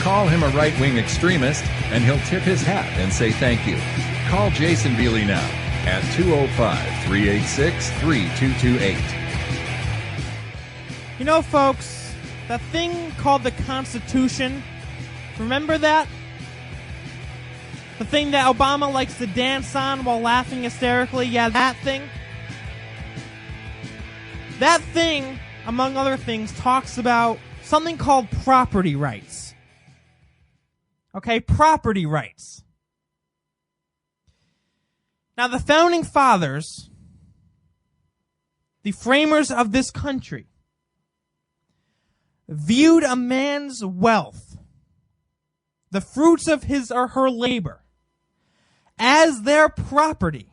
Call him a right-wing extremist, and he'll tip his hat and say thank you. Call Jason Bealey now at 205-386-3228. You know, folks, the thing called the Constitution, remember that? The thing that Obama likes to dance on while laughing hysterically? Yeah, that thing. That thing, among other things, talks about something called property rights. Okay, property rights. Now, the founding fathers, the framers of this country, viewed a man's wealth, the fruits of his or her labor, as their property.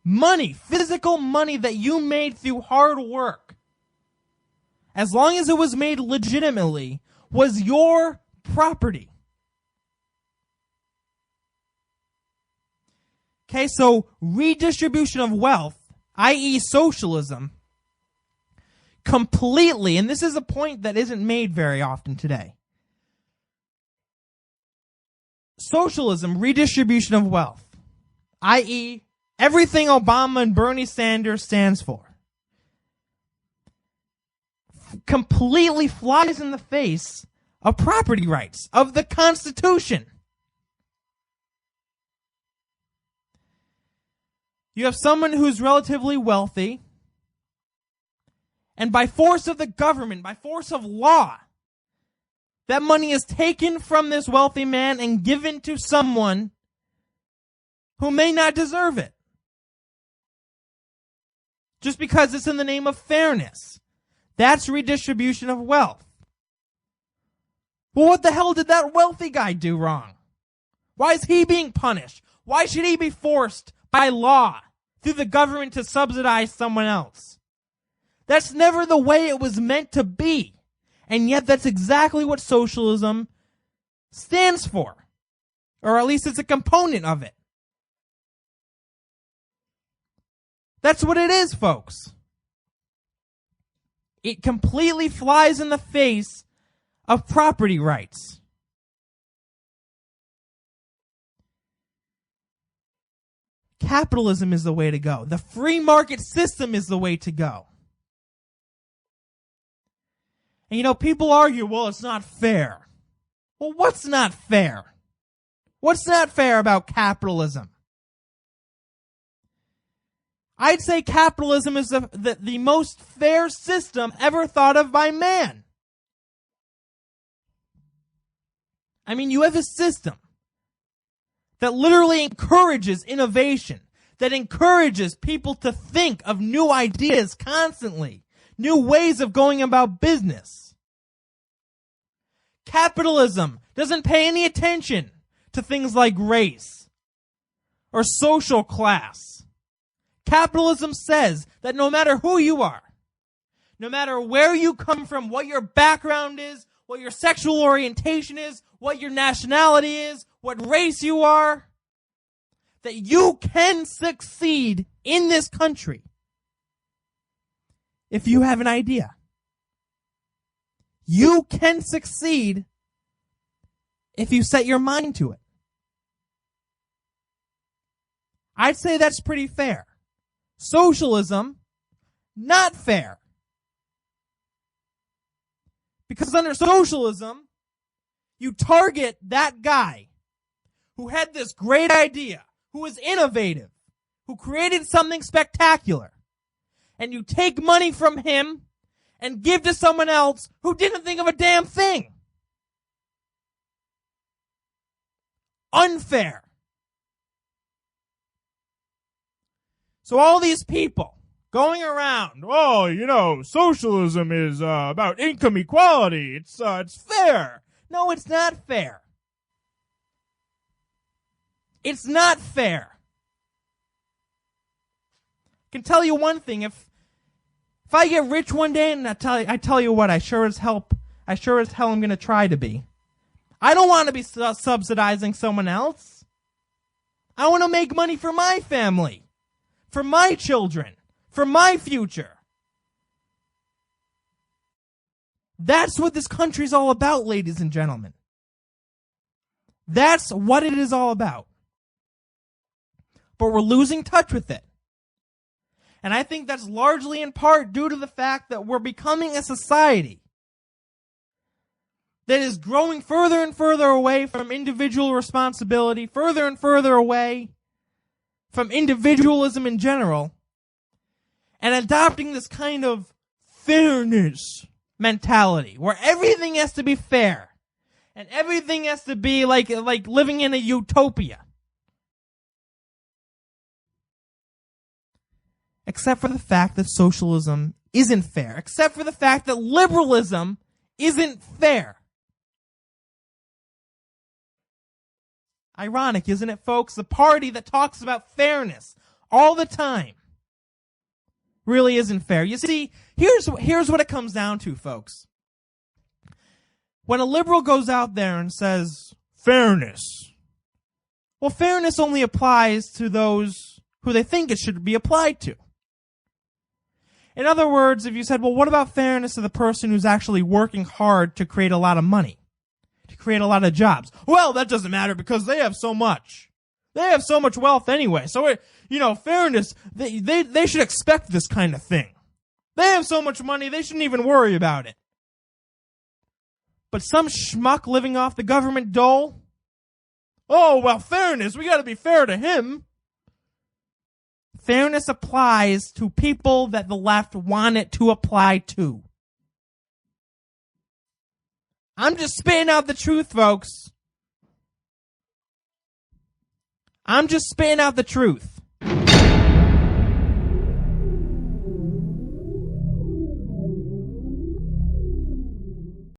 Money, physical money that you made through hard work, as long as it was made legitimately, was your property. Okay, so redistribution of wealth, i.e. socialism, completely, and this is a point that isn't made very often today. Socialism, redistribution of wealth, i.e. everything Obama and Bernie Sanders stands for, completely flies in the face of property rights, of the Constitution. You have someone who's relatively wealthy, and by force of the government, by force of law, that money is taken from this wealthy man and given to someone who may not deserve it. Just because it's in the name of fairness. That's redistribution of wealth. Well, what the hell did that wealthy guy do wrong? Why is he being punished? Why should he be forced by law through the government to subsidize someone else? That's never the way it was meant to be. And yet that's exactly what socialism stands for. Or at least it's a component of it. That's what it is, folks. It completely flies in the face of property rights. Capitalism is the way to go. The free market system is the way to go. And you know, people argue, well, it's not fair. Well, what's not fair? What's not fair about capitalism? I'd say capitalism is the most fair system ever thought of by man. I mean, you have a system that literally encourages innovation, that encourages people to think of new ideas constantly, new ways of going about business. Capitalism doesn't pay any attention to things like race or social class. Capitalism says that no matter who you are, no matter where you come from, what your background is, what your sexual orientation is, what your nationality is, what race you are, that you can succeed in this country if you have an idea. You can succeed if you set your mind to it. I'd say that's pretty fair. Socialism, not fair. Because under socialism, you target that guy who had this great idea, who was innovative, who created something spectacular, and you take money from him and give to someone else who didn't think of a damn thing. Unfair. So all these people going around, oh, you know, socialism is about income equality. It's fair. No, it's not fair. It's not fair. I can tell you one thing. If I get rich one day, and I tell you what, I sure as hell I'm going to try to be. I don't want to be subsidizing someone else. I want to make money for my family, for my children, for my future. That's what this country's all about, ladies and gentlemen. That's what it is all about. But we're losing touch with it. And I think that's largely in part due to the fact that we're becoming a society that is growing further and further away from individual responsibility, further and further away from individualism in general, and adopting this kind of fairness mentality where everything has to be fair and everything has to be like living in a utopia. Except for the fact that socialism isn't fair. Except for the fact that liberalism isn't fair. Ironic, isn't it, folks? The party that talks about fairness all the time really isn't fair. You see, here's what it comes down to, folks. When a liberal goes out there and says, fairness, well, fairness only applies to those who they think it should be applied to. In other words, if you said, well, what about fairness to the person who's actually working hard to create a lot of money, to create a lot of jobs? Well, that doesn't matter because they have so much. They have so much wealth anyway. So, fairness, they should expect this kind of thing. They have so much money, they shouldn't even worry about it. But some schmuck living off the government dole? Oh, well, fairness, we gotta be fair to him. Fairness applies to people that the left want it to apply to. I'm just spitting out the truth, folks. I'm just spitting out the truth.